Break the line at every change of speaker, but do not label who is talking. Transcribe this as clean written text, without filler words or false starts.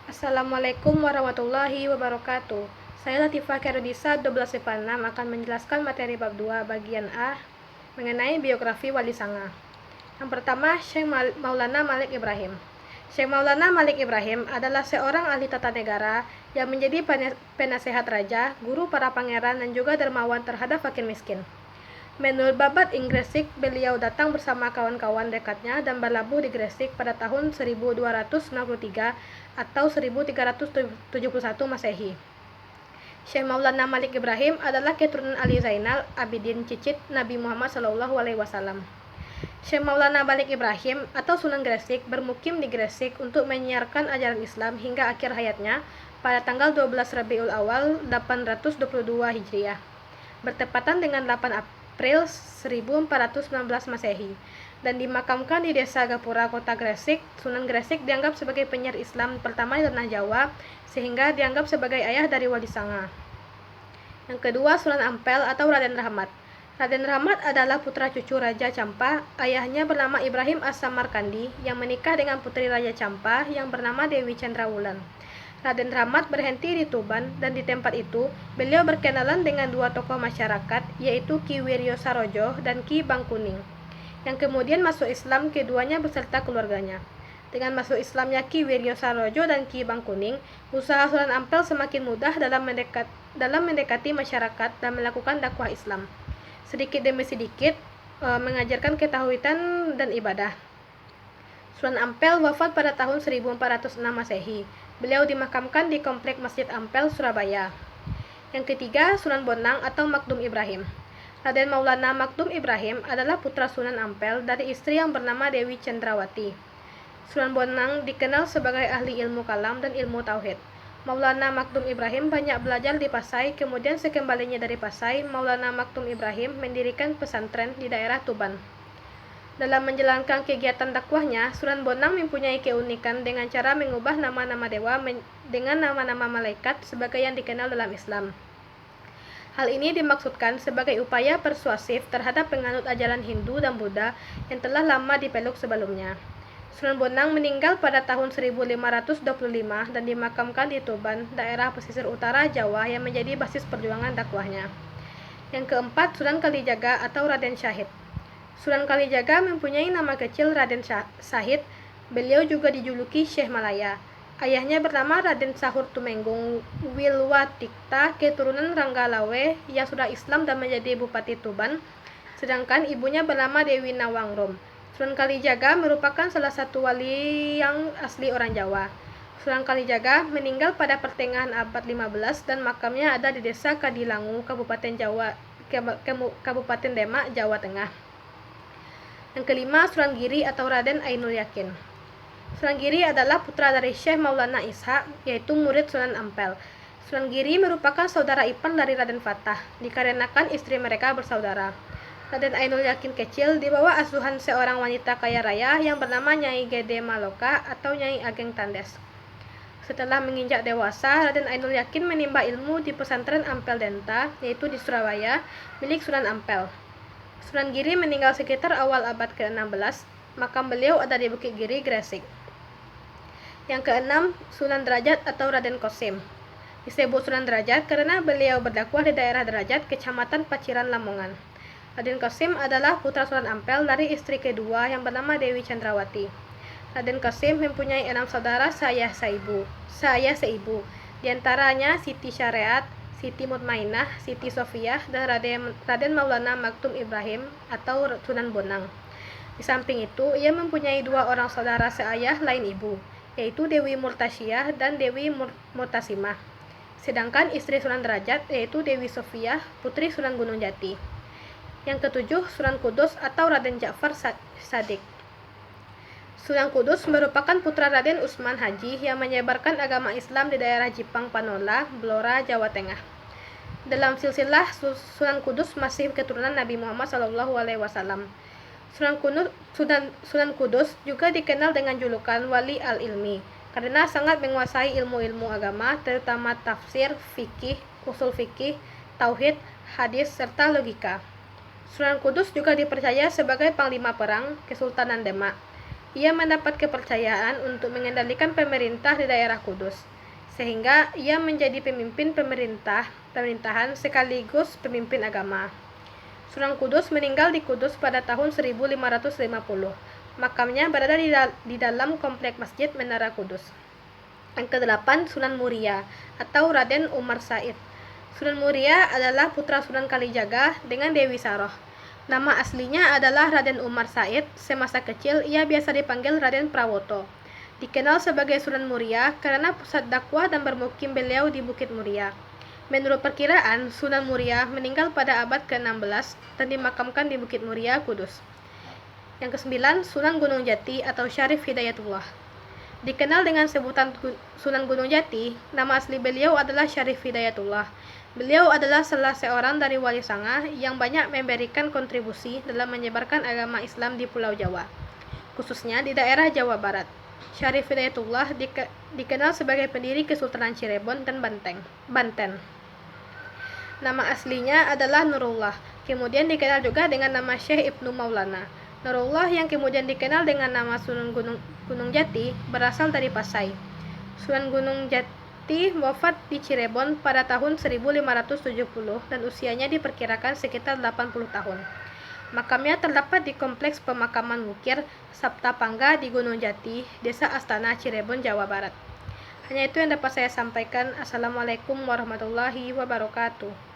Assalamualaikum warahmatullahi wabarakatuh. Saya Latifah Khairudisa 1256 akan menjelaskan materi bab 2 bagian A mengenai biografi Wali Sanga. Yang pertama, Syekh Maulana Malik Ibrahim. Syekh Maulana Malik Ibrahim adalah seorang ahli tata negara yang menjadi penasehat raja, guru para pangeran, dan juga dermawan terhadap fakir miskin. Menurut Babat ing Gresik, beliau datang bersama kawan-kawan dekatnya dan berlabuh di Gresik pada tahun 1263 atau 1371 Masehi. Syekh Maulana Malik Ibrahim adalah keturunan Ali Zainal Abidin cicit Nabi Muhammad SAW. Syekh Maulana Malik Ibrahim atau Sunan Gresik bermukim di Gresik untuk menyiarkan ajaran Islam hingga akhir hayatnya pada tanggal 12 Rabiul Awal 822 Hijriah, bertepatan dengan 8 April 1419 Masehi, dan dimakamkan di Desa Gapura, Kota Gresik. Sunan Gresik dianggap sebagai penyiar Islam pertama di tanah Jawa, sehingga dianggap sebagai ayah dari Wali Sanga. Yang kedua, Sunan Ampel atau Raden Rahmat. Raden Rahmat adalah putra cucu Raja Campa. Ayahnya bernama Ibrahim As-Samarkandi yang menikah dengan putri Raja Campa yang bernama Dewi Cendrawulan. Raden Rahmat berhenti di Tuban, dan di tempat itu beliau berkenalan dengan dua tokoh masyarakat, yaitu Ki Wiryo Sarojo dan Ki Bangkuning, yang kemudian masuk Islam keduanya beserta keluarganya. Dengan masuk Islamnya Ki Wiryo Sarojo dan Ki Bangkuning, usaha Sunan Ampel semakin mudah dalam mendekati masyarakat dan melakukan dakwah Islam. Sedikit demi sedikit mengajarkan ketauhidan dan ibadah. Sunan Ampel wafat pada tahun 1406 Masehi. Beliau dimakamkan di Komplek Masjid Ampel, Surabaya. Yang ketiga, Sunan Bonang atau Makdum Ibrahim. Raden Maulana Makdum Ibrahim adalah putra Sunan Ampel dari istri yang bernama Dewi Cendrawati. Sunan Bonang dikenal sebagai ahli ilmu kalam dan ilmu tauhid. Maulana Makdum Ibrahim banyak belajar di Pasai, kemudian sekembalinya dari Pasai, Maulana Makdum Ibrahim mendirikan pesantren di daerah Tuban. Dalam menjalankan kegiatan dakwahnya, Sunan Bonang mempunyai keunikan dengan cara mengubah nama-nama dewa dengan nama-nama malaikat sebagai yang dikenal dalam Islam. Hal ini dimaksudkan sebagai upaya persuasif terhadap penganut ajaran Hindu dan Buddha yang telah lama dipeluk sebelumnya. Sunan Bonang meninggal pada tahun 1525 dan dimakamkan di Tuban, daerah pesisir utara Jawa yang menjadi basis perjuangan dakwahnya. Yang keempat, Sunan Kalijaga atau Raden Syahid. Sunan Kalijaga mempunyai nama kecil Raden Syahid. Beliau juga dijuluki Syekh Malaya. Ayahnya bernama Raden Sahur Tumenggung Wilwatikta, keturunan Ranggalawe yang sudah Islam dan menjadi Bupati Tuban, sedangkan ibunya bernama Dewi Nawangrum. Sunan Kalijaga merupakan salah satu wali yang asli orang Jawa. Sunan Kalijaga meninggal pada pertengahan abad 15 dan makamnya ada di Desa Kadilangu, Kabupaten Demak, Jawa Tengah. Yang kelima, Sunan Giri atau Raden Ainul Yakin. Sunan Giri adalah putra dari Syekh Maulana Ishaq, yaitu murid Sunan Ampel. Sunan Giri merupakan saudara ipar dari Raden Fatah, dikarenakan istri mereka bersaudara. Raden Ainul Yakin kecil di bawah asuhan seorang wanita kaya raya yang bernama Nyai Gede Maloka atau Nyai Ageng Tandes. Setelah menginjak dewasa, Raden Ainul Yakin menimba ilmu di pesantren Ampel Denta, yaitu di Surabaya, milik Sunan Ampel. Sunan Giri meninggal sekitar awal abad ke-16. Makam beliau ada di Bukit Giri, Gresik. Yang keenam, Sunan Derajat atau Raden Kosim. Disebut Sunan Derajat karena beliau berdakwah di daerah Derajat, Kecamatan Paciran, Lamongan. Raden Kosim adalah putra Sunan Ampel dari istri kedua yang bernama Dewi Cendrawati. Raden Kosim mempunyai 6 saudara saya seibu. Di antaranya Siti Syariat, Siti Mutmainah, Siti Sofiah, dan Raden Maulana Makdum Ibrahim atau Sunan Bonang. Di samping itu, ia mempunyai 2 orang saudara seayah lain ibu, yaitu Dewi Murtasyah dan Dewi Murtasimah. Sedangkan istri Sunan Derajat yaitu Dewi Sofiah, putri Sunan Gunung Jati. Yang ketujuh, Sunan Kudus atau Raden Ja'far Shadiq. Sunan Kudus merupakan putra Raden Usman Haji yang menyebarkan agama Islam di daerah Jipang Panola, Blora, Jawa Tengah. Dalam silsilah, Sunan Kudus masih keturunan Nabi Muhammad SAW. Sunan Kudus juga dikenal dengan julukan Wali Al-Ilmi karena sangat menguasai ilmu-ilmu agama, terutama tafsir, fikih, usul fikih, tauhid, hadis, serta logika. Sunan Kudus juga dipercaya sebagai panglima perang Kesultanan Demak. Ia mendapat kepercayaan untuk mengendalikan pemerintah di daerah Kudus, sehingga ia menjadi pemimpin pemerintahan sekaligus pemimpin agama. Sunan Kudus meninggal di Kudus pada tahun 1550. Makamnya berada di dalam komplek Masjid Menara Kudus. Yang ke-8, Sunan Muria atau Raden Umar Said. Sunan Muria adalah putra Sunan Kalijaga dengan Dewi Saroh. Nama aslinya adalah Raden Umar Said. Semasa kecil ia biasa dipanggil Raden Prawoto. Dikenal sebagai Sunan Muria karena pusat dakwah dan bermukim beliau di Bukit Muria. Menurut perkiraan, Sunan Muria meninggal pada abad ke-16 dan dimakamkan di Bukit Muria, Kudus. Yang ke-9, Sunan Gunung Jati atau Syarif Hidayatullah. Dikenal dengan sebutan Sunan Gunung Jati, nama asli beliau adalah Syarif Hidayatullah. Beliau adalah salah seorang dari Wali Sanga yang banyak memberikan kontribusi dalam menyebarkan agama Islam di Pulau Jawa, khususnya di daerah Jawa Barat. Syarif Hidayatullah dikenal sebagai pendiri Kesultanan Cirebon dan Banten. Nama aslinya adalah Nurullah, kemudian dikenal juga dengan nama Syekh Ibnu Maulana. Nurullah yang kemudian dikenal dengan nama Sunan Gunung Jati berasal dari Pasai. Sunan Gunung Jati wafat di Cirebon pada tahun 1570 dan usianya diperkirakan sekitar 80 tahun. Makamnya terdapat di Kompleks Pemakaman Wukir Saptapangga di Gunung Jati, Desa Astana, Cirebon, Jawa Barat. Hanya itu yang dapat saya sampaikan. Assalamualaikum warahmatullahi wabarakatuh.